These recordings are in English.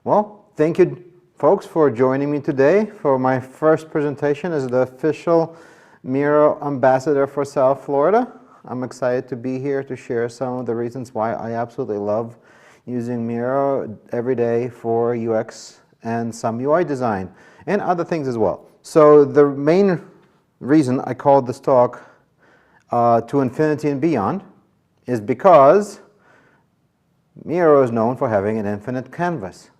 Well, thank you folks for joining me today for my first presentation as the official Miro ambassador for South Florida. I'm excited to be here to share some of the reasons why I absolutely love using Miro every day for UX and some UI design and other things as well. So the main reason I called this talk To Infinity and Beyond is because Miro is known for having an infinite canvas.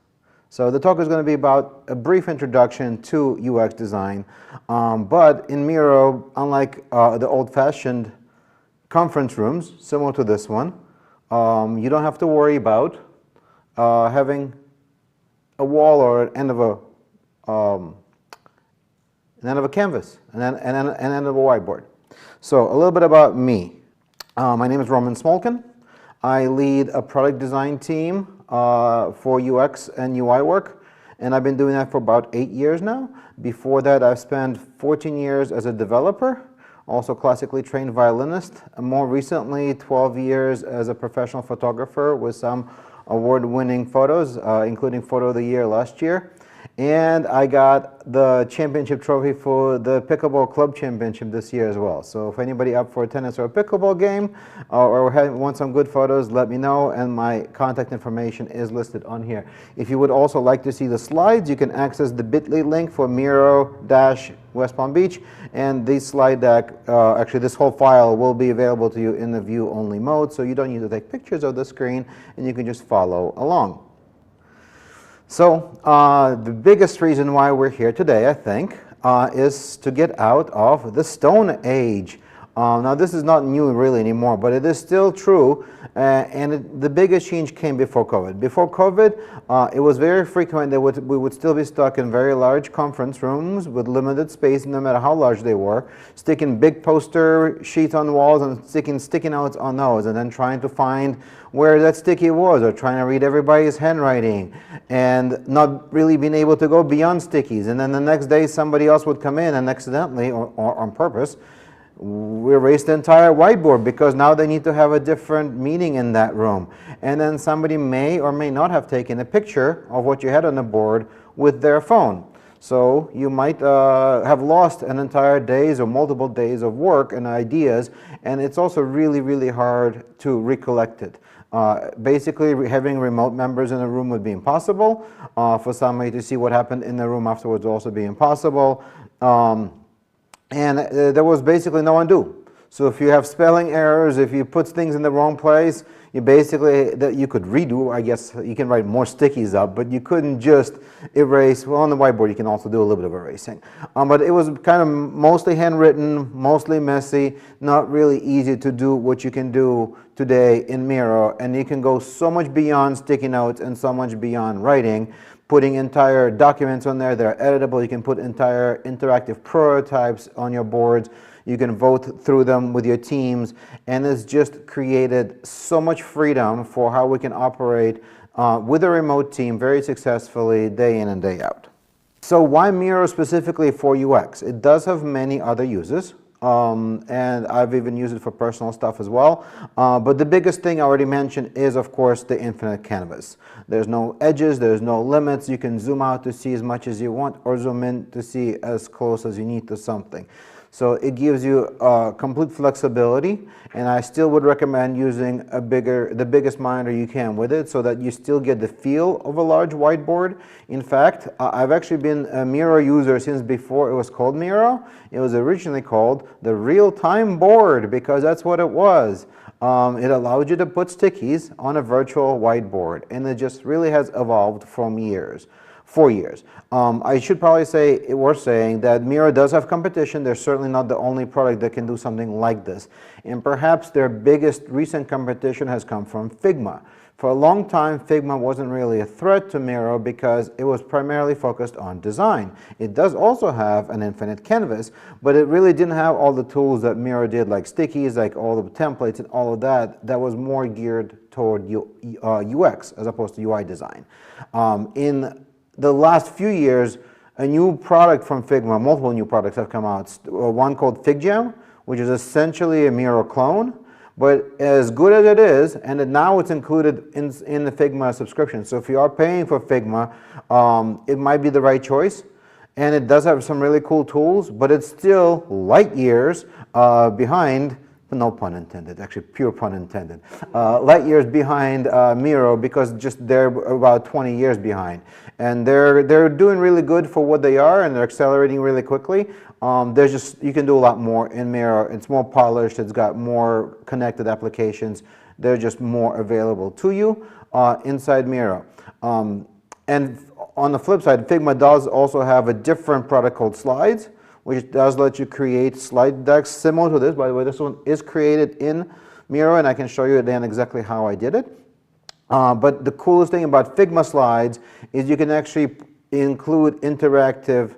So the talk is going to be about a brief introduction to UX design, but in Miro, unlike the old-fashioned conference rooms, similar to this one, you don't have to worry about having a wall or an end of a canvas, an end of a whiteboard. So a little bit about me. My name is Roman Smolkin. I lead a product design team for UX and UI work, and I've been doing that for about 8 years now. Before that, I've spent 14 years as a developer, also classically trained violinist, and more recently 12 years as a professional photographer with some award-winning photos, including Photo of the Year last year. And I got the championship trophy for the Pickleball Club Championship this year as well. So if anybody up for a tennis or a pickleball game or want some good photos, let me know, and my contact information is listed on here. If you would also like to see the slides, you can access the bit.ly link for Miro-West Palm Beach, and this slide deck, actually this whole file will be available to you in the view-only mode, so you don't need to take pictures of the screen, and you can just follow along. So the biggest reason why we're here today, I think, is to get out of the Stone Age. Now this is not new really anymore, but it is still true, and the biggest change came before COVID. Before COVID, it was very frequent that we would still be stuck in very large conference rooms with limited space, no matter how large they were, sticking big poster sheets on walls and sticking sticky notes on those, and then trying to find where that sticky was, or trying to read everybody's handwriting, and not really being able to go beyond stickies. And then the next day somebody else would come in and accidentally, or on purpose, we erase the entire whiteboard because now they need to have a different meaning in that room. And then somebody may or may not have taken a picture of what you had on the board with their phone. So you might have lost an entire days or multiple days of work and ideas, and it's also really, really hard to recollect it. Basically, having remote members in a room would be impossible. For somebody to see what happened in the room afterwards would also be impossible. And there was basically no undo. So if you have spelling errors, if you put things in the wrong place, you basically, you could redo, I guess you can write more stickies up, but you couldn't just erase. Well, on the whiteboard you can also do a little bit of erasing. But it was kind of mostly handwritten, mostly messy, not really easy to do what you can do today in Miro, and you can go so much beyond sticky notes and so much beyond writing, putting entire documents on there that are editable. You can put entire interactive prototypes on your boards. You can vote through them with your teams, and it's just created so much freedom for how we can operate with a remote team very successfully day in and day out. So why Miro specifically for UX? It does have many other uses. And I've even used it for personal stuff as well. But the biggest thing I already mentioned is, of course, the infinite canvas. There's no edges, there's no limits. You can zoom out to see as much as you want or zoom in to see as close as you need to something. So it gives you complete flexibility, and I still would recommend using the biggest monitor you can with it so that you still get the feel of a large whiteboard. In fact, I've actually been a Miro user since before it was called Miro. It was originally called the real-time board because that's what it was. It allowed you to put stickies on a virtual whiteboard, and it just really has evolved from 4 years. I should probably say, worth saying, that Miro does have competition. They're certainly not the only product that can do something like this. And perhaps their biggest recent competition has come from Figma. For a long time, Figma wasn't really a threat to Miro because it was primarily focused on design. It does also have an infinite canvas, but it really didn't have all the tools that Miro did, like stickies, like all the templates and all of that. That was more geared toward UX as opposed to UI design. In the last few years, a new product from Figma, multiple new products have come out. One called FigJam, which is essentially a Miro clone, But as good as it is, and now it's included in the Figma subscription. So if you are paying for Figma, it might be the right choice. And it does have some really cool tools, but it's still light years behind, no pun intended, actually pure pun intended, light years behind Miro, because just they're about 20 years behind. And they're doing really good for what they are, and they're accelerating really quickly. You can do a lot more in Miro. It's more polished, it's got more connected applications. They're just more available to you inside Miro. And on the flip side, Figma does also have a different product called Slides, which does let you create slide decks similar to this. By the way, this one is created in Miro, and I can show you then exactly how I did it. But the coolest thing about Figma Slides is you can actually include interactive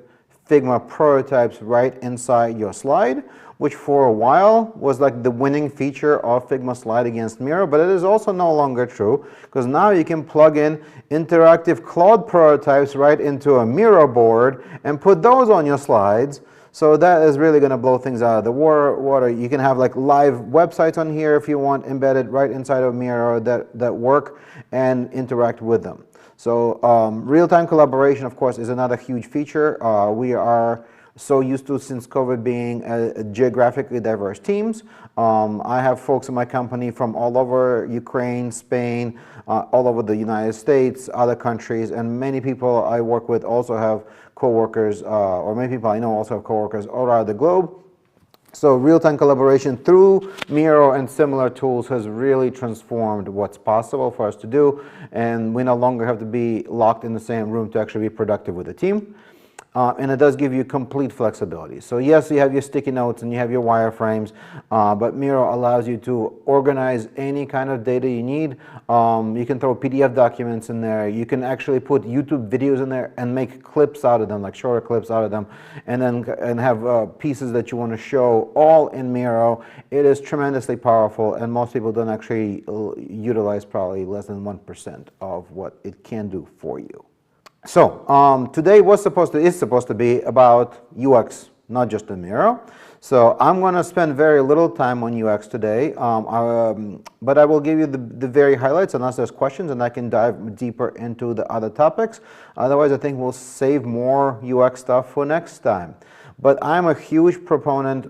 Figma prototypes right inside your slide, which for a while was like the winning feature of Figma Slide against Miro, but it is also no longer true, because now you can plug in interactive Claude prototypes right into a Miro board and put those on your slides. So that is really going to blow things out of the water. You can have like live websites on here if you want, embedded right inside of Miro that work and interact with them. So real-time collaboration, of course, is another huge feature. We are so used to, since COVID, being geographically diverse teams. I have folks in my company from all over Ukraine, Spain, all over the United States, other countries, and many people I work with also have coworkers, or many people I know also have coworkers all around the globe. So real-time collaboration through Miro and similar tools has really transformed what's possible for us to do, and we no longer have to be locked in the same room to actually be productive with the team. And it does give you complete flexibility. So yes, you have your sticky notes and you have your wireframes, but Miro allows you to organize any kind of data you need. You can throw PDF documents in there. You can actually put YouTube videos in there and make clips out of them, like shorter clips out of them, and then have pieces that you want to show all in Miro. It is tremendously powerful, and most people don't actually utilize probably less than 1% of what it can do for you. So today is supposed to be about UX, not just in Miro. So I'm going to spend very little time on UX today, but I will give you the very highlights unless there's questions, and I can dive deeper into the other topics. Otherwise, I think we'll save more UX stuff for next time. But I'm a huge proponent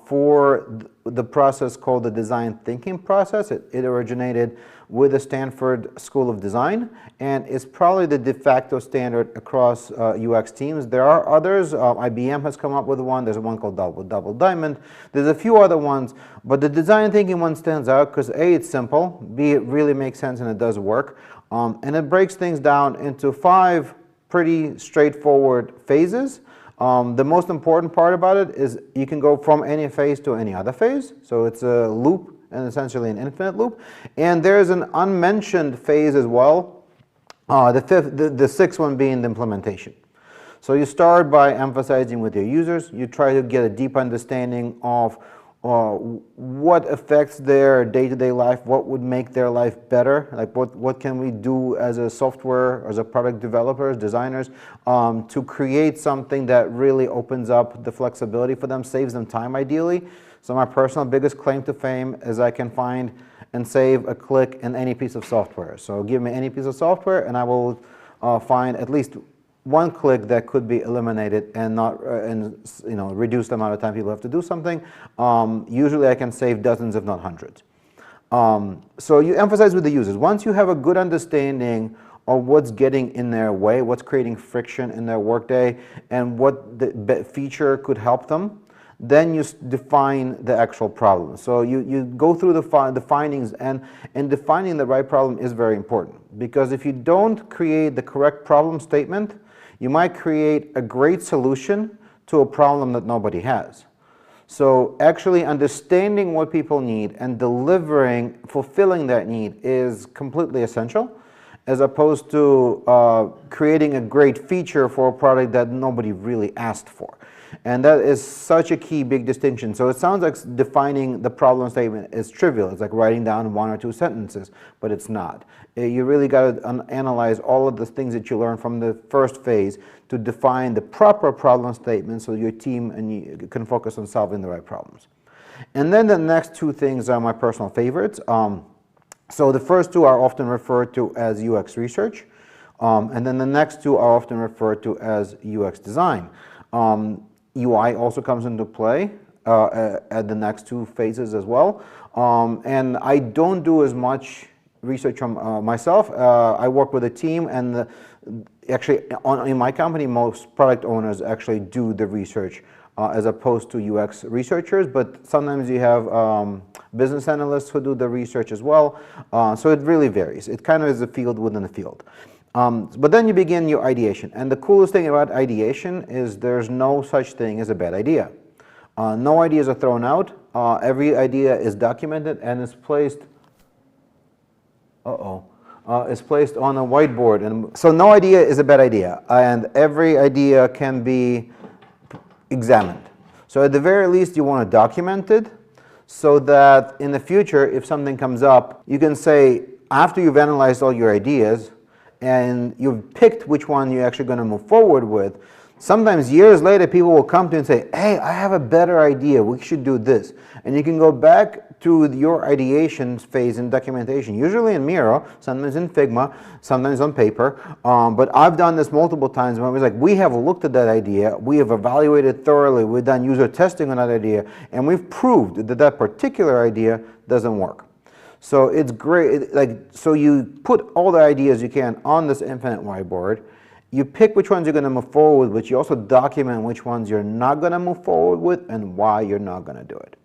for the process called the design thinking process. It originated with the Stanford School of Design, and it's probably the de facto standard across UX teams. There are others. IBM has come up with one. There's one called Double Diamond. There's a few other ones, but the design thinking one stands out because A, it's simple, B, it really makes sense and it does work, and it breaks things down into 5 pretty straightforward phases. The most important part about it is you can go from any phase to any other phase, so it's a loop and essentially an infinite loop. And there's an unmentioned phase as well, the sixth one being the implementation. So you start by emphasizing with your users. You try to get a deep understanding of what affects their day-to-day life, what would make their life better, like what can we do as a software, as a product developers, designers, to create something that really opens up the flexibility for them, saves them time ideally. So my personal biggest claim to fame is I can find and save a click in any piece of software. So give me any piece of software and I will find at least one click that could be eliminated and not reduce the amount of time people have to do something. Usually I can save dozens if not hundreds. So you emphasize with the users. Once you have a good understanding of what's getting in their way, what's creating friction in their workday, and what the feature could help them, then you define the actual problem. So you go through the findings, and defining the right problem is very important, because if you don't create the correct problem statement, you might create a great solution to a problem that nobody has. So actually understanding what people need and fulfilling that need is completely essential, as opposed to creating a great feature for a product that nobody really asked for. And that is such a key big distinction. So it sounds like defining the problem statement is trivial. It's like writing down 1 or 2 sentences, but it's not. You really got to analyze all of the things that you learned from the first phase to define the proper problem statement so your team and you can focus on solving the right problems. And then the next two things are my personal favorites. So the first two are often referred to as UX research, and then the next two are often referred to as UX design. UI also comes into play at the next two phases as well. And I don't do as much research on myself. I work with a team, and actually in my company, most product owners actually do the research as opposed to UX researchers, but sometimes you have business analysts who do the research as well. So it really varies. It kind of is a field within a field. But then you begin your ideation. And the coolest thing about ideation is there's no such thing as a bad idea. No ideas are thrown out. Every idea is documented and is placed, is placed on a whiteboard. And so no idea is a bad idea. And every idea can be examined. So at the very least, you want to document it so that in the future, if something comes up, you can say, after you've analyzed all your ideas and you've picked which one you're actually going to move forward with, sometimes years later, people will come to you and say, hey, I have a better idea. We should do this. And you can go back to your ideation phase in documentation, usually in Miro, sometimes in Figma, sometimes on paper. But I've done this multiple times when it was like, we have looked at that idea, we have evaluated thoroughly, we've done user testing on that idea, and we've proved that that particular idea doesn't work. So it's great. So you put all the ideas you can on this infinite whiteboard. You pick which ones you're going to move forward with, but you also document which ones you're not going to move forward with and why you're not going to do it.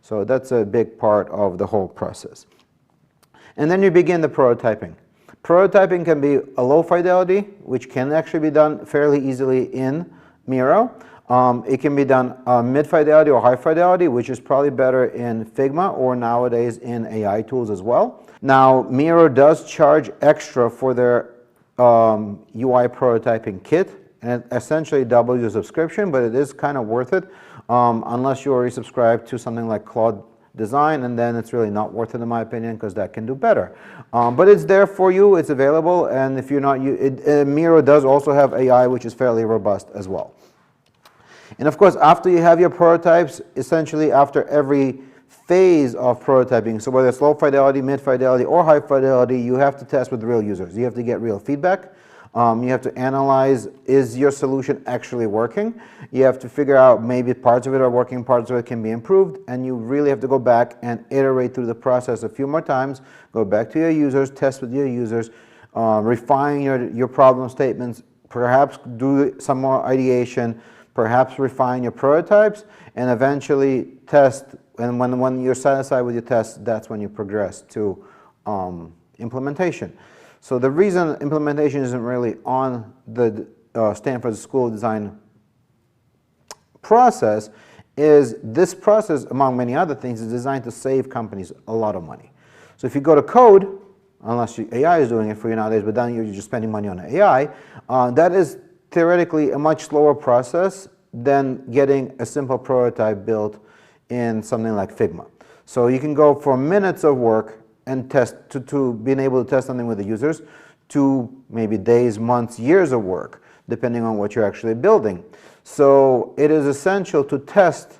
So that's a big part of the whole process. And then you begin the prototyping. Prototyping can be a low fidelity, which can actually be done fairly easily in Miro. It can be done mid fidelity or high fidelity, which is probably better in Figma or nowadays in AI tools as well. Now, Miro does charge extra for their UI prototyping kit, and it essentially doubles your subscription, but it is kind of worth it unless you already subscribe to something like Claude Design, and then it's really not worth it in my opinion because that can do better. But it's there for you, it's available, and if you're not, Miro does also have AI, which is fairly robust as well. And of course, after you have your prototypes, essentially after every phase of prototyping, so whether it's low fidelity, mid fidelity, or high fidelity, you have to test with real users. You have to get real feedback. You have to analyze, is your solution actually working? You have to figure out maybe parts of it are working, parts of it can be improved, and you really have to go back and iterate through the process a few more times, go back to your users, test with your users, refine your problem statements, perhaps do some more ideation, perhaps refine your prototypes, and eventually test. And when you're satisfied with your tests, that's when you progress to implementation. So the reason implementation isn't really on the Stanford School of Design process is this process, among many other things, is designed to save companies a lot of money. So if you go to code, unless AI is doing it for you nowadays, but then you're just spending money on AI, that is theoretically a much slower process than getting a simple prototype built in something like Figma. So you can go from minutes of work and test to being able to test something with the users to maybe days, months, years of work, depending on what you're actually building. So it is essential to test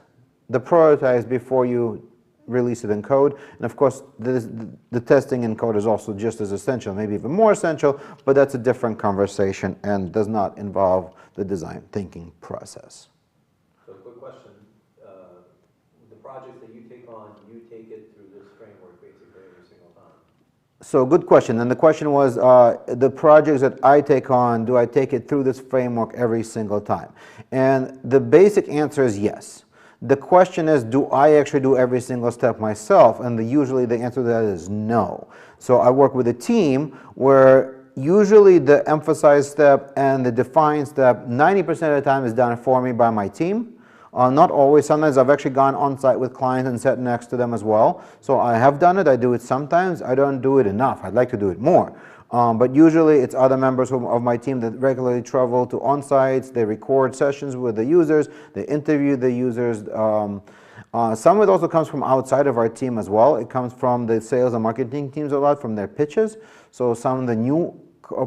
the prototypes before you release it in code. And of course, the testing in code is also just as essential, maybe even more essential, but that's a different conversation and does not involve the design thinking process. So quick question, the projects that you take on, you take it through this framework basically every single time? So good question, and the question was the projects that I take on, do I take it through this framework every single time? And the basic answer is yes. The question is, do I actually do every single step myself? And usually the answer to that is no. So I work with a team where usually the emphasized step and the defined step 90% of the time is done for me by my team. Not always. Sometimes I've actually gone on site with clients and sat next to them as well. So I have done it. I do it sometimes. I don't do it enough. I'd like to do it more. But usually it's other members of my team that regularly travel to on-sites. They record sessions with the users. They interview the users. Some of it also comes from outside of our team as well. It comes from the sales and marketing teams a lot, from their pitches. So some of the new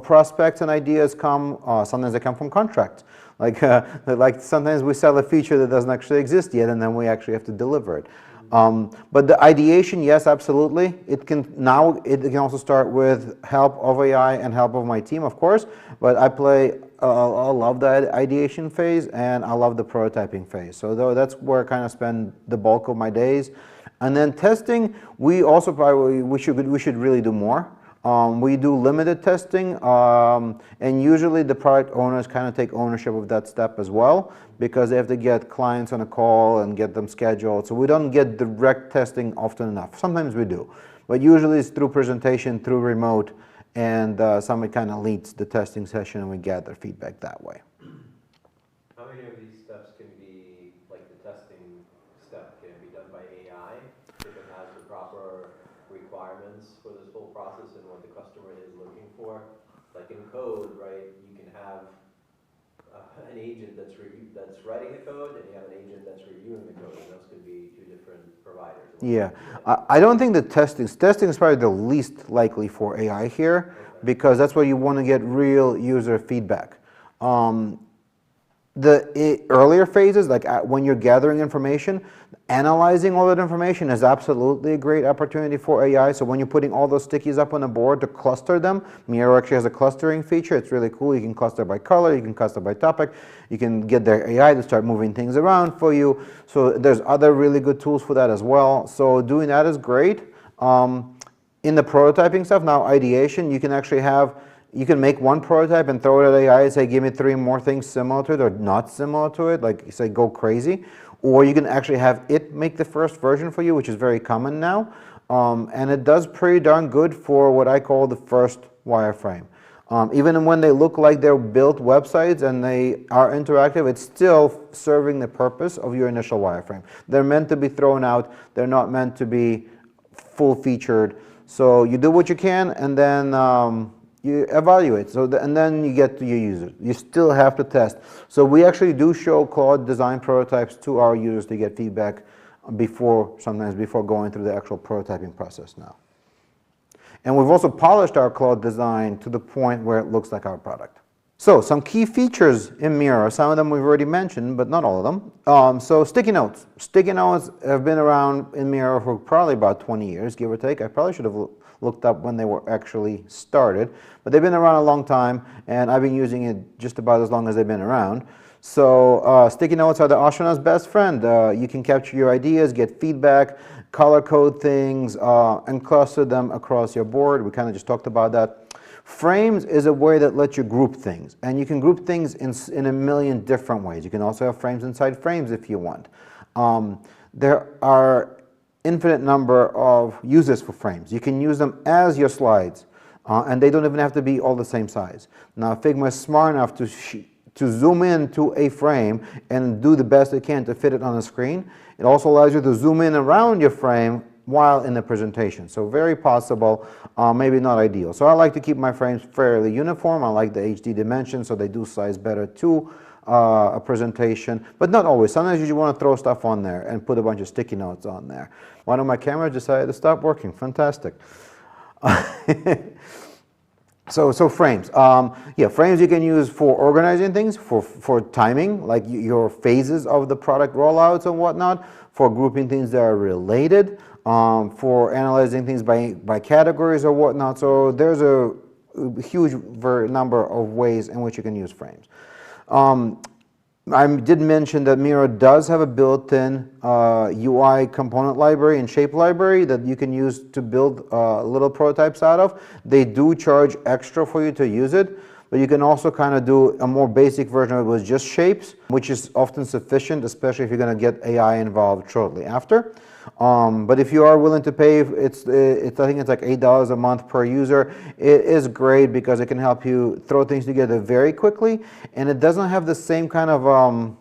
prospects and ideas come, sometimes they come from contracts. Like sometimes we sell a feature that doesn't actually exist yet, and then we actually have to deliver it. But the ideation, yes, absolutely. It can also start with help of AI and help of my team, of course. But I love the ideation phase and I love the prototyping phase. So that's where I kind of spend the bulk of my days. And then testing, we should really do more. We do limited testing, and usually the product owners kind of take ownership of that step as well, because they have to get clients on a call and get them scheduled. So we don't get direct testing often enough. Sometimes we do, but usually it's through presentation, through remote, and somebody kind of leads the testing session and we gather feedback that way. How many of these steps can be, like the testing step, can be done by AI if it has the proper requirements for this whole process and what the customer is looking for? Like in code, right, you can have an agent that's writing the code, and you have an agent that's reviewing the code, and those could be two different providers. Yeah, I don't think that testing is probably the least likely for AI here, because that's where you want to get real user feedback. The earlier phases, like when you're gathering information, analyzing all that information is absolutely a great opportunity for AI. So when you're putting all those stickies up on the board to cluster them, Miro actually has a clustering feature. It's really cool. You can cluster by color, you can cluster by topic, you can get their AI to start moving things around for you. So there's other really good tools for that as well. So doing that is great. In the prototyping stuff, now ideation, you can make one prototype and throw it at AI and say, give me 3 more things similar to it or not similar to it, like you say, go crazy. Or you can actually have it make the first version for you, which is very common now. And it does pretty darn good for what I call the first wireframe. Even when they look like they're built websites and they are interactive, it's still serving the purpose of your initial wireframe. They're meant to be thrown out. They're not meant to be full-featured. So you do what you can, and then you evaluate, and then you get to your users. You still have to test. So we actually do show Claude design prototypes to our users to get feedback sometimes before going through the actual prototyping process now. And we've also polished our Claude design to the point where it looks like our product. So some key features in Miro, some of them we've already mentioned, but not all of them. So sticky notes. Sticky notes have been around in Miro for probably about 20 years, give or take. I probably should have looked up when they were actually started, but they've been around a long time, and I've been using it just about as long as they've been around. So sticky notes are the astronauts' best friend. You can capture your ideas, get feedback, color code things, and cluster them across your board. We kind of just talked about that. Frames is a way that lets you group things, and you can group things in a million different ways. You can also have frames inside frames if you want. There are infinite number of uses for frames. You can use them as your slides, and they don't even have to be all the same size. Now Figma is smart enough to zoom in to a frame and do the best it can to fit it on the screen. It also allows you to zoom in around your frame while in the presentation. So very possible, maybe not ideal. So I like to keep my frames fairly uniform. I like the HD dimensions, so they do size better to a presentation, but not always. Sometimes you just want to throw stuff on there and put a bunch of sticky notes on there. One of my cameras decided to stop working. Fantastic. So frames. Yeah, frames you can use for organizing things, for timing, like your phases of the product rollouts and whatnot, for grouping things that are related, for analyzing things by categories or whatnot. So there's a huge number of ways in which you can use frames. I did mention that Miro does have a built-in UI component library and shape library that you can use to build little prototypes out of. They do charge extra for you to use it, but you can also kind of do a more basic version of it with just shapes, which is often sufficient, especially if you're going to get AI involved shortly after. But if you are willing to pay, I think it's like $8 a month per user. It is great because it can help you throw things together very quickly, and it doesn't have the same kind of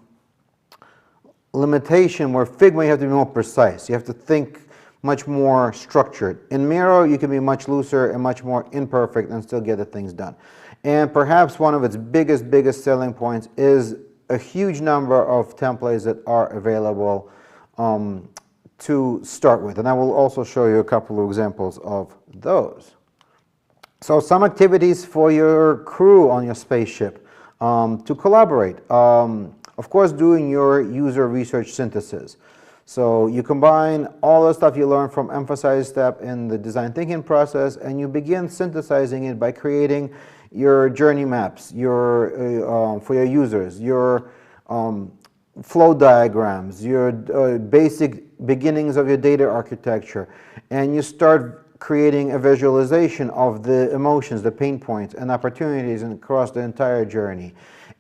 limitation where Figma you have to be more precise. You have to think much more structured. In Miro, you can be much looser and much more imperfect and still get the things done. And perhaps one of its biggest selling points is a huge number of templates that are available to start with, and I will also show you a couple of examples of those. So some activities for your crew on your spaceship to collaborate. Of course, doing your user research synthesis. So you combine all the stuff you learn from emphasize step in the design thinking process, and you begin synthesizing it by creating your journey maps, for your users, your flow diagrams, your basic beginnings of your data architecture, and you start creating a visualization of the emotions, the pain points, and opportunities across the entire journey.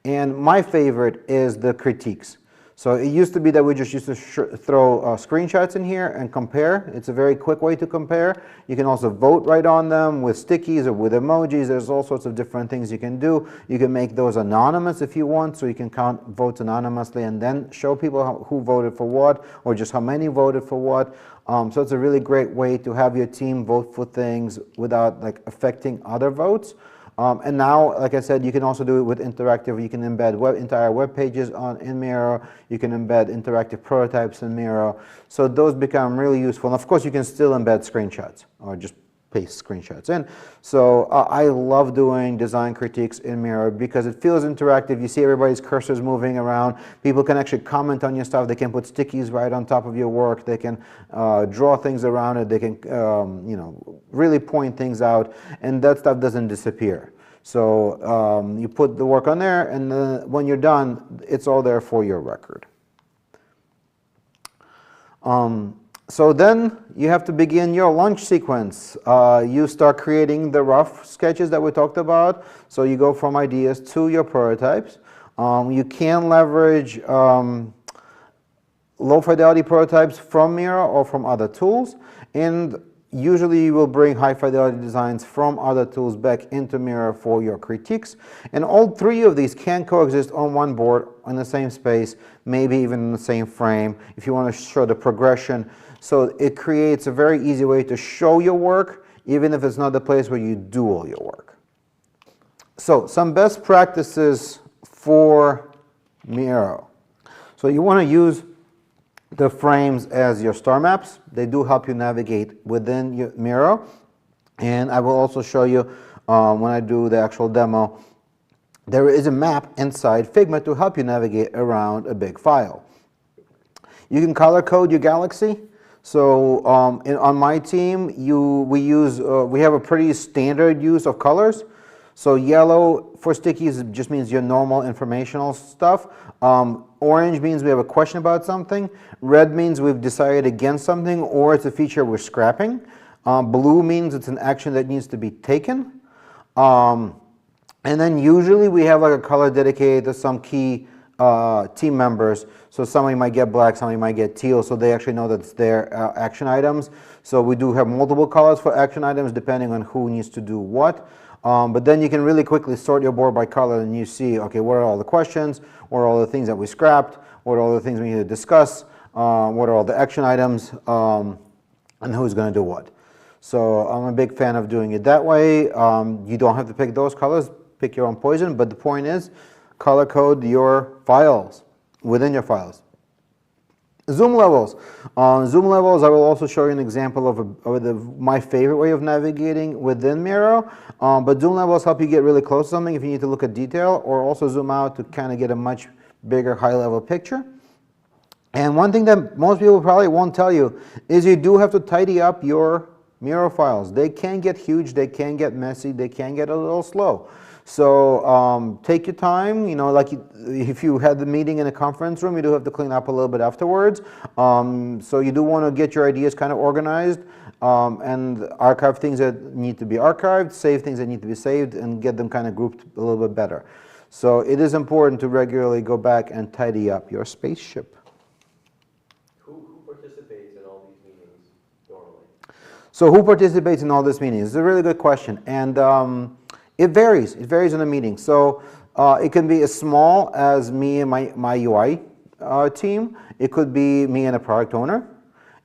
And my favorite is the critiques. So it used to be that we just used to throw screenshots in here and compare. It's a very quick way to compare. You can also vote right on them with stickies or with emojis. There's all sorts of different things you can do. You can make those anonymous if you want, so you can count votes anonymously and then show people who voted for what, or just how many voted for what. So it's a really great way to have your team vote for things without affecting other votes. And now, like I said, you can also do it with interactive. You can embed entire web pages in Miro. You can embed interactive prototypes in Miro. So those become really useful. And of course, you can still embed screenshots or just paste screenshots in. So I love doing design critiques in Miro because it feels interactive. You see everybody's cursors moving around. People can actually comment on your stuff. They can put stickies right on top of your work. They can draw things around it. They can really point things out, and that stuff doesn't disappear. So you put the work on there, and when you're done, it's all there for your record. So then you have to begin your launch sequence. You start creating the rough sketches that we talked about. So you go from ideas to your prototypes. You can leverage low fidelity prototypes from Miro or from other tools. And usually you will bring high fidelity designs from other tools back into Miro for your critiques. And all three of these can coexist on one board in the same space, maybe even in the same frame if you want to show the progression. So it creates a very easy way to show your work, even if it's not the place where you do all your work. So some best practices for Miro. So you want to use the frames as your star maps. They do help you navigate within your Miro. And I will also show you when I do the actual demo, there is a map inside Figma to help you navigate around a big file. You can color code your galaxy. So on my team, we have a pretty standard use of colors. So yellow for stickies just means your normal informational stuff. Orange means we have a question about something. Red means we've decided against something, or it's a feature we're scrapping. Blue means it's an action that needs to be taken. And then usually we have a color dedicated to some key team members. So somebody might get black, somebody might get teal, so they actually know that it's their action items. So we do have multiple colors for action items depending on who needs to do what. But then you can really quickly sort your board by color, and you see, okay, what are all the questions, what are all the things that we scrapped, what are all the things we need to discuss, what are all the action items, and who's going to do what. So I'm a big fan of doing it that way. You don't have to pick those colors, pick your own poison, but the point is, color code your files within your files. Zoom levels. Zoom levels, I will also show you an example of my favorite way of navigating within Miro. But zoom levels help you get really close to something if you need to look at detail, or also zoom out to kind of get a much bigger high-level picture. And one thing that most people probably won't tell you is you do have to tidy up your Miro files. They can get huge, they can get messy, they can get a little slow. So take your time, like if you had the meeting in a conference room, you do have to clean up a little bit afterwards. So you do want to get your ideas kind of organized and archive things that need to be archived, save things that need to be saved, and get them kind of grouped a little bit better. So it is important to regularly go back and tidy up your spaceship. Who participates in all these meetings normally? So who participates in all these meetings? It's a really good question. And it varies. It varies in a meeting. So it can be as small as me and my UI team. It could be me and a product owner.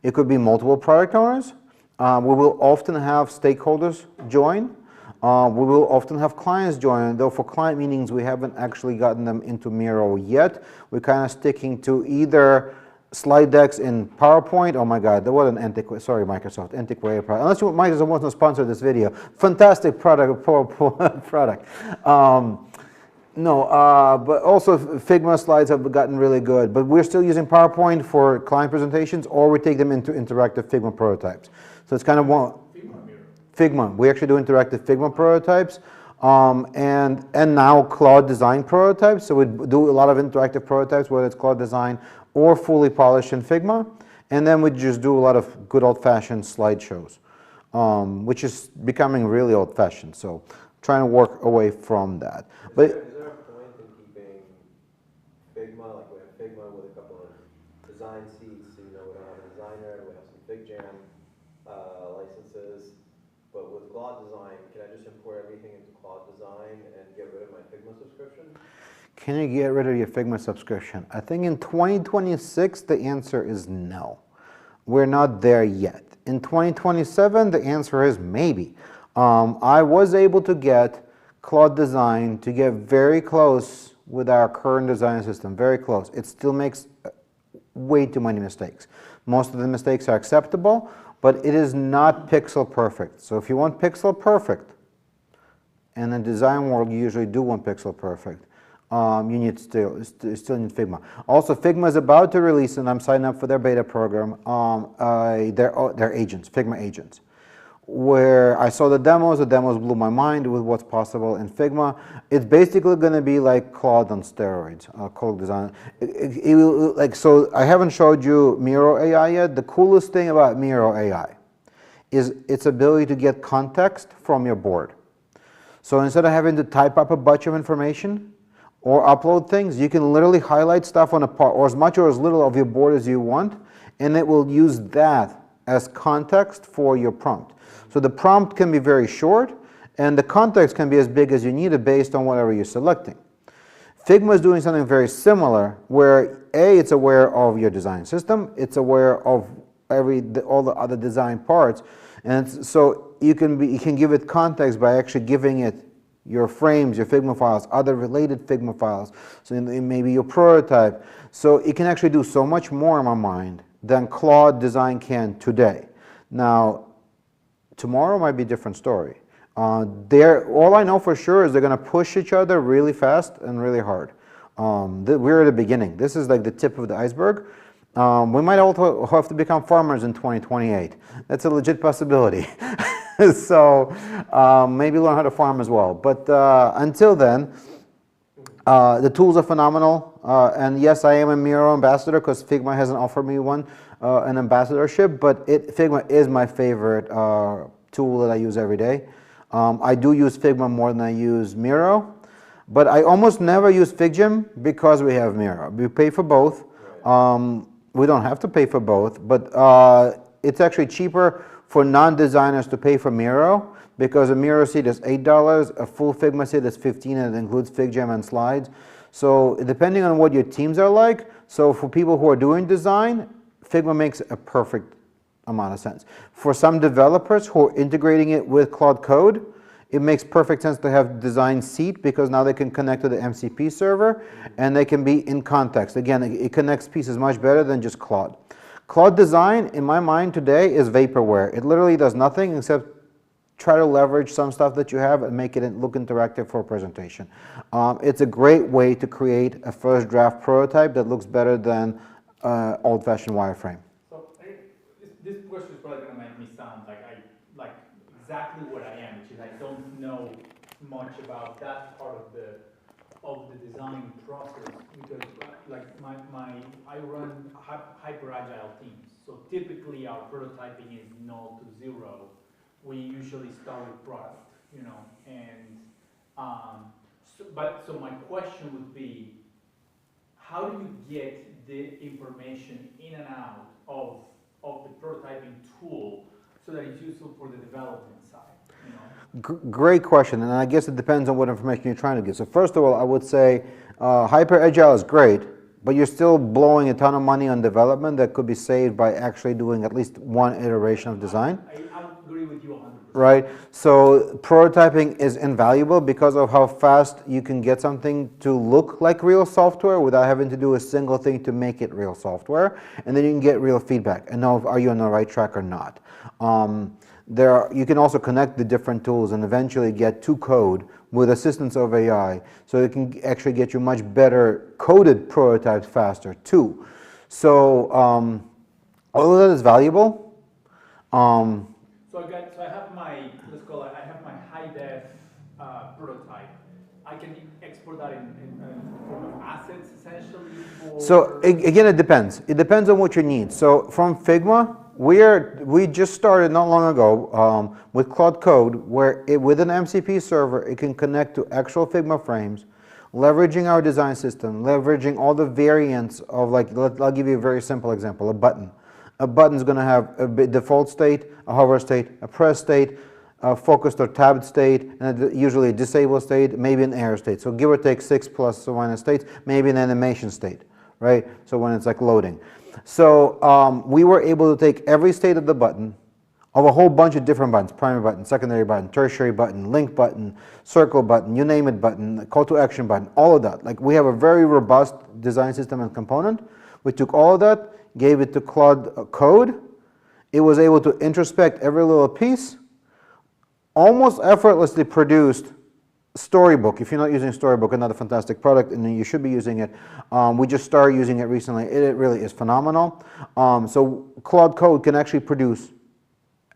It could be multiple product owners. We will often have stakeholders join. We will often have clients join, though for client meetings we haven't actually gotten them into Miro yet. We're kind of sticking to either slide decks in PowerPoint. Oh my God, that was an antiquated, sorry Microsoft, antiquated product. Unless Microsoft wants to sponsor this video. Fantastic product. No, but also Figma slides have gotten really good, but we're still using PowerPoint for client presentations, or we take them into interactive Figma prototypes. So it's kind of one. Figma or Miro? Figma. We actually do interactive Figma prototypes, and now Claude Design prototypes. So we do a lot of interactive prototypes, whether it's Claude Design or fully polished in Figma, and then we just do a lot of good old-fashioned slideshows, which is becoming really old-fashioned. So trying to work away from that. But Is there a point in keeping Figma, like we have Figma with a couple of design seats, we don't have a designer, we have some FigJam licenses, but with Claude Design, can I just import everything into Claude Design and get rid of my Figma subscription? can you get rid of your Figma subscription? I think in 2026, the answer is no. We're not there yet. In 2027, the answer is maybe. I was able to get Claude Design to get very close with our current design system, very close. It still makes way too many mistakes. Most of the mistakes are acceptable, but it is not pixel perfect. So if you want pixel perfect, and in the design world you usually do want pixel perfect, you need still need Figma. Also, Figma is about to release, and I'm signing up for their beta program, their agents, Figma agents, where I saw the demos blew my mind with what's possible in Figma. It's basically going to be like Claude on steroids, Claude Design. So I haven't showed you Miro AI yet. The coolest thing about Miro AI is its ability to get context from your board. So instead of having to type up a bunch of information or upload things, you can literally highlight stuff on a part, or as much or as little of your board as you want, and it will use that as context for your prompt. So the prompt can be very short, and the context can be as big as you need it based on whatever you're selecting. Figma is doing something very similar, where it's aware of your design system, it's aware of all the other design parts, and so you can give it context by actually giving it your frames, your Figma files, other related Figma files, so maybe your prototype. So it can actually do so much more in my mind than Claude Design can today. Now, tomorrow might be a different story. All I know for sure is they're going to push each other really fast and really hard. We're at the beginning. This is like the tip of the iceberg. We might also have to become farmers in 2028. That's a legit possibility. So maybe learn how to farm as well. But until then, the tools are phenomenal. And yes, I am a Miro ambassador because Figma hasn't offered me an ambassadorship, but Figma is my favorite tool that I use every day. I do use Figma more than I use Miro, but I almost never use FigJam because we have Miro. We pay for both. We don't have to pay for both, but it's actually cheaper for non-designers to pay for Miro, because a Miro seat is $8, a full Figma seat is $15, and it includes FigJam and slides. So depending on what your teams are like, so for people who are doing design, Figma makes a perfect amount of sense. For some developers who are integrating it with Claude Code, it makes perfect sense to have design seat, because now they can connect to the MCP server and they can be in context. Again, it connects pieces much better than just Claude. Claude Design, in my mind today, is vaporware. It literally does nothing except try to leverage some stuff that you have and make it look interactive for a presentation. It's a great way to create a first draft prototype that looks better than old-fashioned wireframe. So this question is probably going to make me sound like exactly what I am, which is I don't know much about that part of the design process, because I run hyper agile teams. So typically our prototyping is 0 to 0. We usually start with product, and so my question would be, how do you get the information in and out of the prototyping tool so that it's useful for the development side? Great question, and I guess it depends on what information you're trying to get. So first of all, I would say hyper agile is great, but you're still blowing a ton of money on development that could be saved by actually doing at least one iteration of design. I agree with you 100%. Right? So prototyping is invaluable because of how fast you can get something to look like real software without having to do a single thing to make it real software, and then you can get real feedback and know, are you on the right track or not. You can also connect the different tools and eventually get to code with assistance of AI. So it can actually get you much better coded prototypes faster too. So all of that is valuable. So I have my, let's call it, I have my high def prototype. I can export that in form of assets essentially for... So again, it depends. It depends on what you need. So from Figma, we just started not long ago with Claude Code, where with an MCP server, it can connect to actual Figma frames, leveraging our design system, leveraging all the variants of, like, I'll give you a very simple example, a button. A button is going to have a default state, a hover state, a press state, a focused or tabbed state, and usually a disabled state, maybe an error state. So give or take 6 plus or minus states, maybe an animation state, right? So when it's like loading. So we were able to take every state of the button, of a whole bunch of different buttons, primary button, secondary button, tertiary button, link button, circle button, you name it button, call to action button, all of that. Like, we have a very robust design system and component. We took all of that, gave it to Claude Code. It was able to introspect every little piece, almost effortlessly produced Storybook. If you're not using Storybook, another fantastic product, and you should be using it. We just started using it recently. It really is phenomenal. So Claude Code can actually produce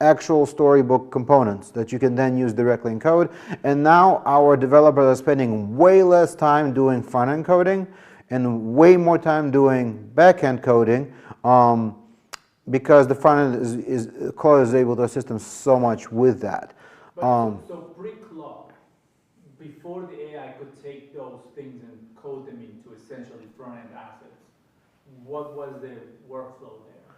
actual Storybook components that you can then use directly in code. And now our developers are spending way less time doing front-end coding and way more time doing back-end coding, because the front-end Claude is able to assist them so much with that. But so pre-Claude, before the AI could take those things and code them into essentially front-end assets, what was the workflow there?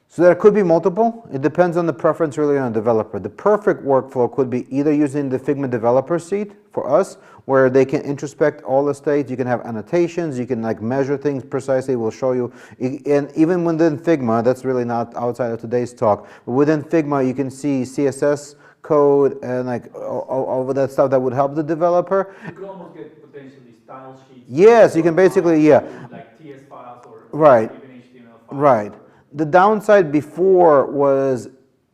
So there could be multiple. It depends on the preference really on the developer. The perfect workflow could be either using the Figma developer seat for us, where they can introspect all the states. You can have annotations. You can like measure things precisely. We'll show you. And even within Figma, that's really not outside of today's talk. But within Figma, you can see CSS code and like all of that stuff that would help the developer. You could almost get potentially style sheets. Yes, you can basically, yeah. Like TS files or right. even HTML files. Right. The downside before was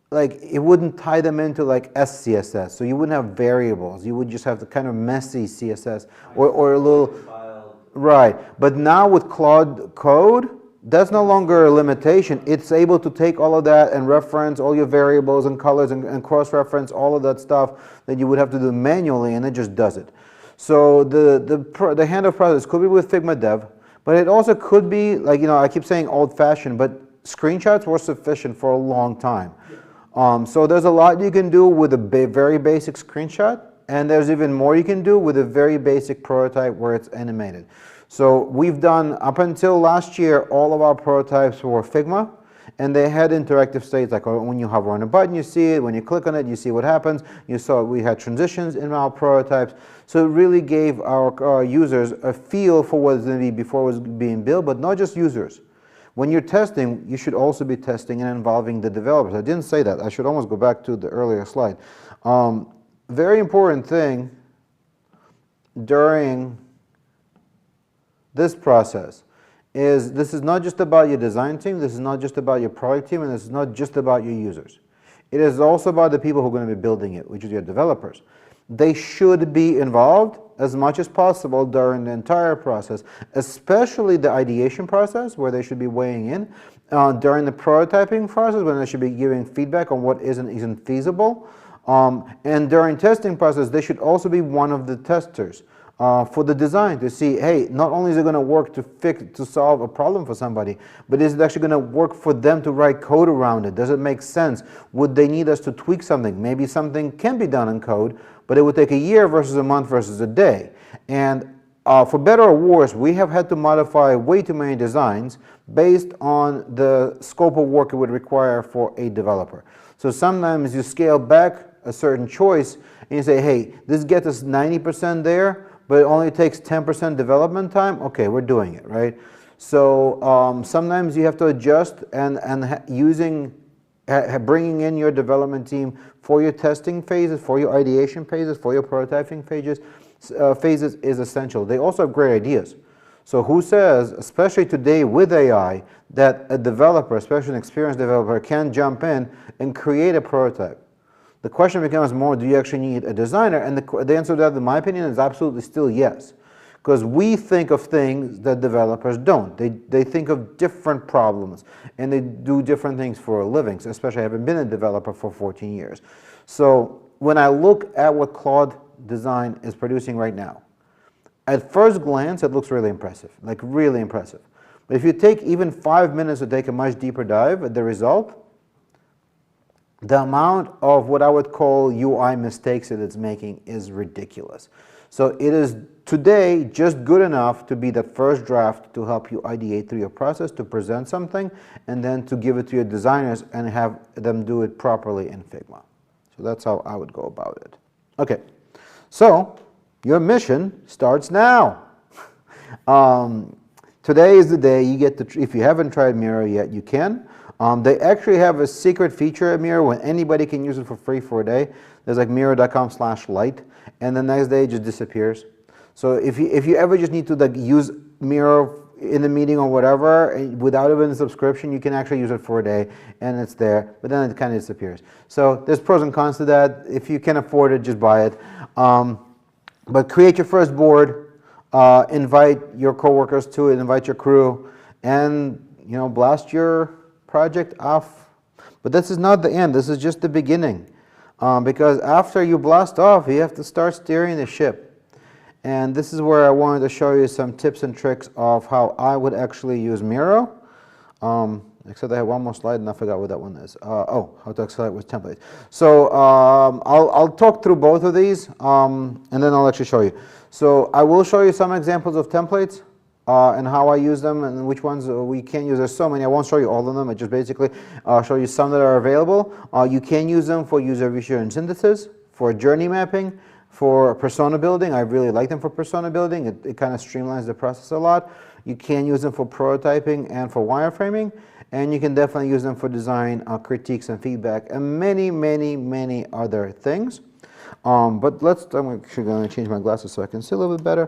like it wouldn't tie them into like SCSS, so you wouldn't have variables. You would just have the kind of messy CSS or a little. Right. But now with Claude Code, that's no longer a limitation. It's able to take all of that and reference all your variables and colors and cross-reference all of that stuff that you would have to do manually, and it just does it. So the handoff process could be with Figma Dev, but it also could be like, I keep saying old-fashioned, but screenshots were sufficient for a long time. So there's a lot you can do with a very basic screenshot, and there's even more you can do with a very basic prototype where it's animated. So we've done, up until last year, all of our prototypes were Figma, and they had interactive states, like when you hover on a button, you see it. When you click on it, you see what happens. You saw we had transitions in our prototypes. So it really gave our users a feel for what it's going to be before it was being built, but not just users. When you're testing, you should also be testing and involving the developers. I didn't say that. I should almost go back to the earlier slide. Very important thing during this process is this is not just about your design team, this is not just about your product team, and this is not just about your users. It is also about the people who are going to be building it, which is your developers. They should be involved as much as possible during the entire process, especially the ideation process, where they should be weighing in, during the prototyping process, when they should be giving feedback on what isn't feasible, and during testing process, they should also be one of the testers for the design to see, hey, not only is it going to work to solve a problem for somebody, but is it actually going to work for them to write code around it? Does it make sense? Would they need us to tweak something? Maybe something can be done in code, but it would take a year versus a month versus a day. And for better or worse, we have had to modify way too many designs based on the scope of work it would require for a developer. So sometimes you scale back a certain choice and you say, hey, this gets us 90% there, but it only takes 10% development time. Okay, we're doing it, right? So sometimes you have to adjust and bringing in your development team for your testing phases, for your ideation phases, for your prototyping phases is essential. They also have great ideas. So who says, especially today with AI, that a developer, especially an experienced developer, can jump in and create a prototype? The question becomes more, do you actually need a designer? And the answer to that, in my opinion, is absolutely still yes. Because we think of things that developers don't. They think of different problems, and they do different things for a living, especially I haven't been a developer for 14 years. So when I look at what Claude Design is producing right now, at first glance, it looks really impressive, like really impressive. But if you take even 5 minutes to take a much deeper dive at the result, the amount of what I would call UI mistakes that it's making is ridiculous. So it is today just good enough to be that first draft to help you ideate through your process, to present something, and then to give it to your designers and have them do it properly in Figma. So that's how I would go about it. Okay, so your mission starts now. Today is the day you get to, if you haven't tried Miro yet, you can. They actually have a secret feature at Miro when anybody can use it for free for a day. There's like miro.com/lite, and the next day it just disappears. So if you ever just need to like use Miro in a meeting or whatever without even a subscription, you can actually use it for a day and it's there, but then it kind of disappears. So there's pros and cons to that. If you can afford it, just buy it. But create your first board, invite your coworkers to it, invite your crew, and blast your project off. But this is not the end, this is just the beginning. Because after you blast off, you have to start steering the ship. And this is where I wanted to show you some tips and tricks of how I would actually use Miro. Except I have one more slide and I forgot what that one is. How to accelerate with templates. So I'll talk through both of these and then I'll actually show you. So I will show you some examples of templates and how I use them and which ones we can use. There's so many. I won't show you all of them. I just basically show you some that are available. You can use them for user vision and synthesis, for journey mapping, for persona building. I really like them for persona building. It kind of streamlines the process a lot. You can use them for prototyping and for wireframing. And you can definitely use them for design, critiques and feedback, and many, many, many other things. But I'm actually going to change my glasses so I can see a little bit better.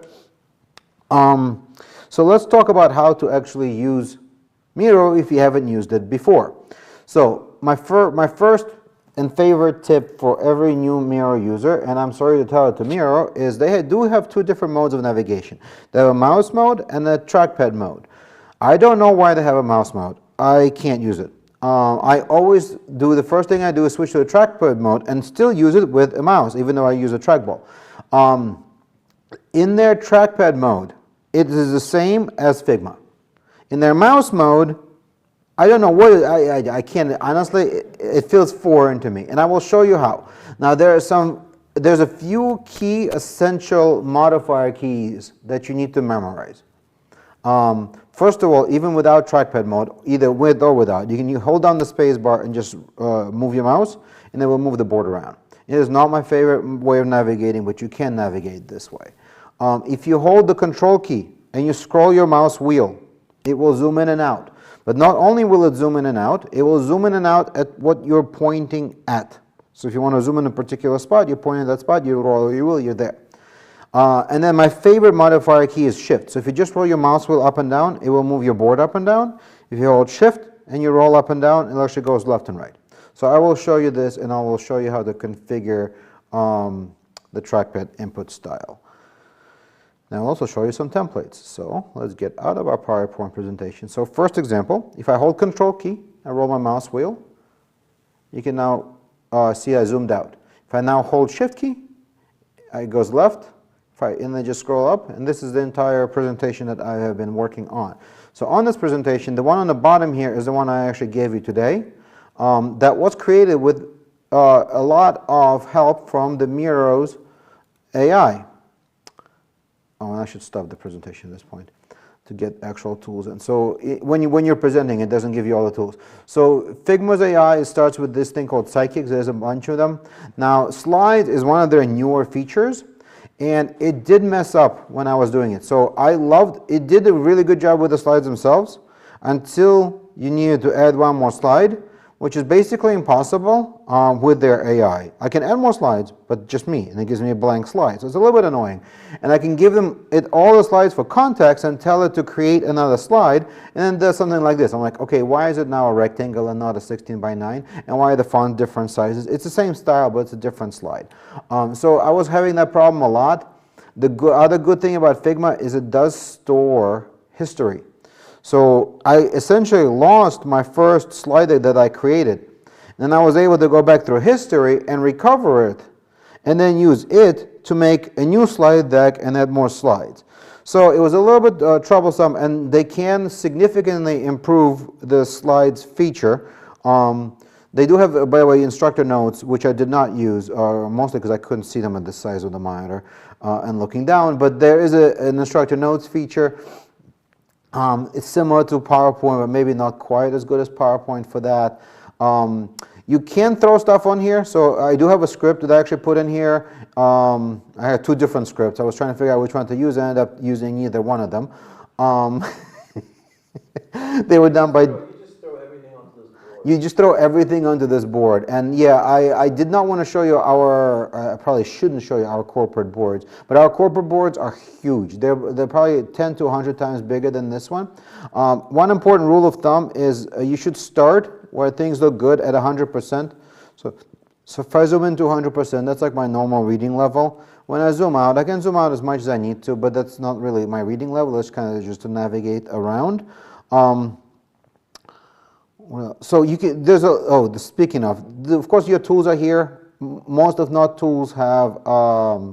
So let's talk about how to actually use Miro if you haven't used it before. So my first and favorite tip for every new Miro user, and I'm sorry to tell it to Miro, is they do have two different modes of navigation. They have a mouse mode and a trackpad mode. I don't know why they have a mouse mode. I can't use it. I always do, the first thing I do is switch to the trackpad mode and still use it with a mouse, even though I use a trackball. In their trackpad mode, it is the same as Figma. In their mouse mode, I don't know what, I can't, honestly, it feels foreign to me, and I will show you how. Now there's a few key essential modifier keys that you need to memorize. First of all, even without trackpad mode, either with or without, you hold down the space bar and just move your mouse, and it will move the board around. It is not my favorite way of navigating, but you can navigate this way. If you hold the control key and you scroll your mouse wheel, it will zoom in and out. But not only will it zoom in and out, it will zoom in and out at what you're pointing at. So if you want to zoom in a particular spot, you point at that spot, you roll your wheel, you're there. And then my favorite modifier key is shift. So if you just roll your mouse wheel up and down, it will move your board up and down. If you hold shift and you roll up and down, it actually goes left and right. So I will show you this, and I will show you how to configure the trackpad input style. Now I'll also show you some templates. So let's get out of our PowerPoint presentation. So first example, if I hold control key and roll my mouse wheel, you can now see I zoomed out. If I now hold shift key, it goes left. And then just scroll up, and this is the entire presentation that I have been working on. So on this presentation, the one on the bottom here is the one I actually gave you today. That was created with a lot of help from the Miro's AI. Oh, and I should stop the presentation at this point to get actual tools. And so when you're presenting, it doesn't give you all the tools. So Figma's AI starts with this thing called Psychics. There's a bunch of them. Now, Slides is one of their newer features. And it did mess up when I was doing it. So it did a really good job with the slides themselves until you needed to add one more slide, which is basically impossible with their AI. I can add more slides, but just me, and it gives me a blank slide. So it's a little bit annoying. And I can give them all the slides for context and tell it to create another slide, and then does something like this. I'm like, okay, why is it now a rectangle and not a 16 by 9? And why are the fonts different sizes? It's the same style, but it's a different slide. So I was having that problem a lot. The other good thing about Figma is it does store history. So I essentially lost my first slide deck that I created. And I was able to go back through history and recover it, and then use it to make a new slide deck and add more slides. So it was a little bit troublesome, and they can significantly improve the slides feature. They do have, by the way, instructor notes, which I did not use, mostly because I couldn't see them at the size of the monitor and looking down. But there is an instructor notes feature. It's similar to PowerPoint, but maybe not quite as good as PowerPoint for that. You can throw stuff on here, so I do have a script that I actually put in here. I had two different scripts. I was trying to figure out which one to use. I ended up using either one of them. They were done by... You just throw everything onto this board. And yeah, I did not want to show you I probably shouldn't show you our corporate boards, but our corporate boards are huge. They're probably 10 to 100 times bigger than this one. One important rule of thumb is you should start where things look good at 100%. So if I zoom in to 100%, that's like my normal reading level. When I zoom out, I can zoom out as much as I need to, but that's not really my reading level. It's kind of just to navigate around. Well, so you can, speaking of course your tools are here. Most if not tools have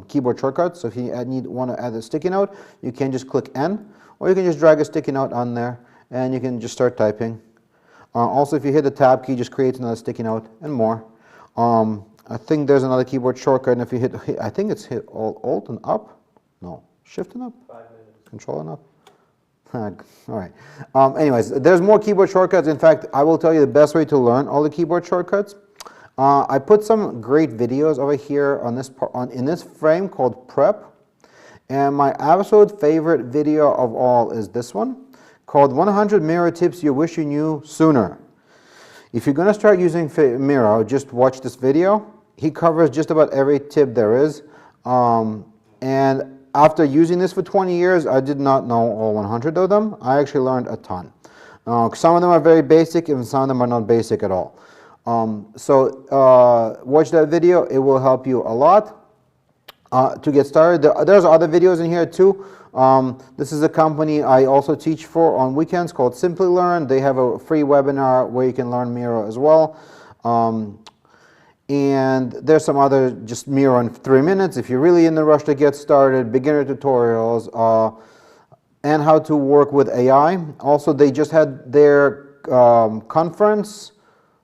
keyboard shortcuts. So if you want to add a sticky note, you can just click N, or you can just drag a sticky note on there and you can just start typing. Also, if you hit the tab key, just creates another sticky note and more. I think there's another keyboard shortcut, and if you hit, I think it's hit Alt and up. No, Shift and up. 5 minutes. Control and up. All right. Anyways, there's more keyboard shortcuts. In fact, I will tell you the best way to learn all the keyboard shortcuts. I put some great videos over here on this in this frame called Prep, and my absolute favorite video of all is this one called 100 Miro Tips You Wish You Knew Sooner. If you're going to start using Miro, just watch this video. He covers just about every tip there is, and after using this for 20 years, I did not know all 100 of them. I actually learned a ton. Some of them are very basic, and some of them are not basic at all. Watch that video. It will help you a lot to get started. There's other videos in here too. This is a company I also teach for on weekends called Simply Learn. They have a free webinar where you can learn Miro as well. And there's some other just Miro in 3 minutes if you're really in the rush to get started, beginner tutorials, and how to work with AI. Also, they just had their conference.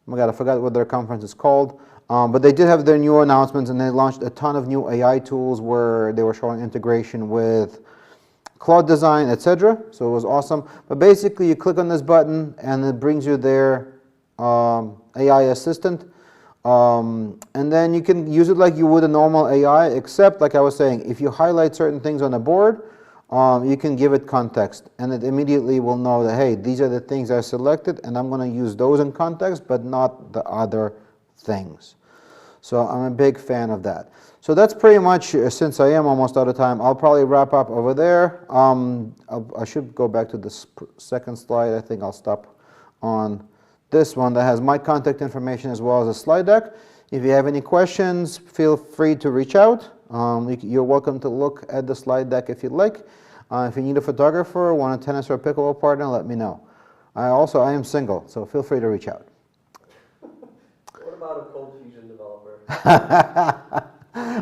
Oh my God, I forgot what their conference is called. But they did have their new announcements, and they launched a ton of new AI tools where they were showing integration with Cloud Design, etc. So it was awesome. But basically, you click on this button, and it brings you their AI assistant. And then you can use it like you would a normal AI, except, like I was saying, if you highlight certain things on the board, you can give it context, and it immediately will know that, hey, these are the things I selected, and I'm going to use those in context, but not the other things. So I'm a big fan of that. So that's pretty much, since I am almost out of time, I'll probably wrap up over there. I should go back to the second slide. I think I'll stop on this one that has my contact information as well as a slide deck. If you have any questions, feel free to reach out. You're welcome to look at the slide deck if you'd like. If you need a photographer, want a tennis or a pickleball partner, let me know. I am single, so feel free to reach out. What about a Cold Fusion developer?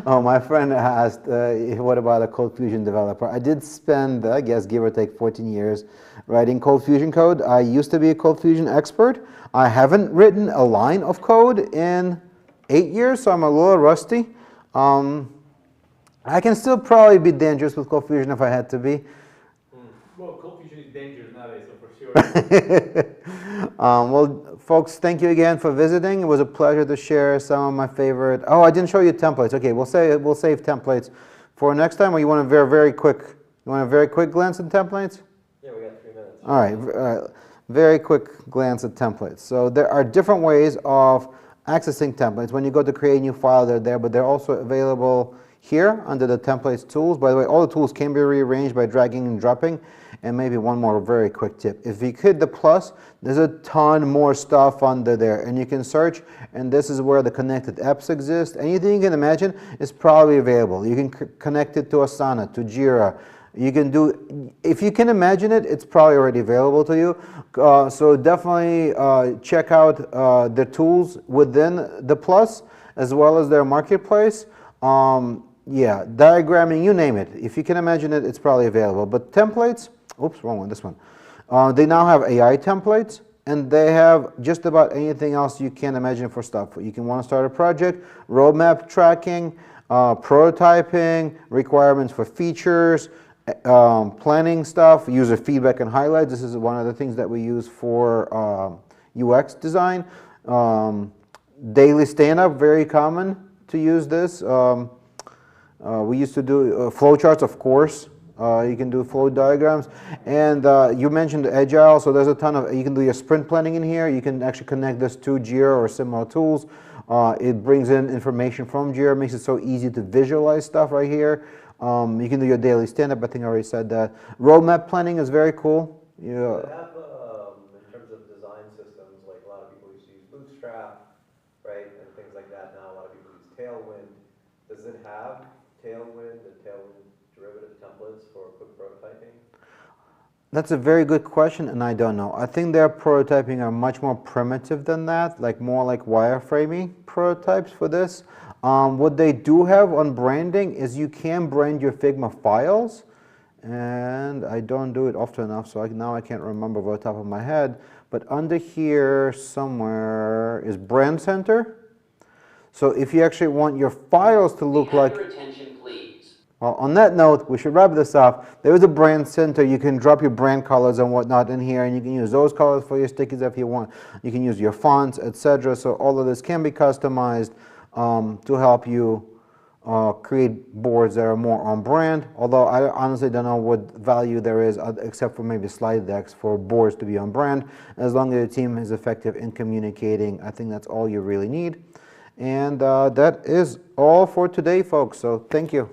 Oh, my friend asked, what about a Cold Fusion developer? I did spend, I guess, give or take 14 years writing Cold Fusion code. I used to be a Cold Fusion expert. I haven't written a line of code in 8 years, so I'm a little rusty. I can still probably be dangerous with Cold Fusion if I had to be. Well, Cold Fusion is dangerous nowadays, so for sure. Well, folks, thank you again for visiting. It was a pleasure to share some of my favorite. Oh, I didn't show you templates. Okay, we'll save templates for next time. Or you want a very quick glance at templates? Yeah, we got 3 minutes. All right. very quick glance at templates. So there are different ways of accessing templates. When you go to create a new file, they're there, but they're also available here under the templates tools. By the way, all the tools can be rearranged by dragging and dropping. And maybe one more very quick tip. If you hit the plus, there's a ton more stuff under there. And you can search, and this is where the connected apps exist. Anything you can imagine is probably available. You can connect it to Asana, to Jira. You can do, if you can imagine it, it's probably already available to you. So definitely check out the tools within the plus, as well as their marketplace. Yeah, diagramming, you name it. If you can imagine it, it's probably available. But templates, oops, wrong one, this one. They now have AI templates, and they have just about anything else you can imagine for stuff. You can want to start a project, roadmap tracking, prototyping, requirements for features, planning stuff, user feedback and highlights. This is one of the things that we use for UX design. Daily stand-up, very common to use this. We used to do flowcharts, of course. You can do flow diagrams. And you mentioned Agile, so there's a ton of, you can do your sprint planning in here. You can actually connect this to Jira or similar tools. It brings in information from Jira, makes it so easy to visualize stuff right here. You can do your daily stand-up, I think I already said that. Roadmap planning is very cool. Does it have, in terms of design systems, like a lot of people used to use Bootstrap, right, and things like that. Now a lot of people use Tailwind. Does it have Tailwind and Tailwind derivative templates for quick prototyping? That's a very good question, and I don't know. I think their prototyping are much more primitive than that, like more like wireframing prototypes for this. What they do have on branding is you can brand your Figma files, and I don't do it often enough, so now I can't remember off the top of my head, but under here somewhere is Brand Center. So if you actually want your files to look like... Your attention, please. Well, on that note, we should wrap this up. There is a brand center. You can drop your brand colors and whatnot in here, and you can use those colors for your stickies if you want. You can use your fonts, etc. So all of this can be customized to help you create boards that are more on brand. Although I honestly don't know what value there is except for maybe slide decks for boards to be on brand. As long as the team is effective in communicating, I think that's all you really need. And that is all for today, folks. So thank you.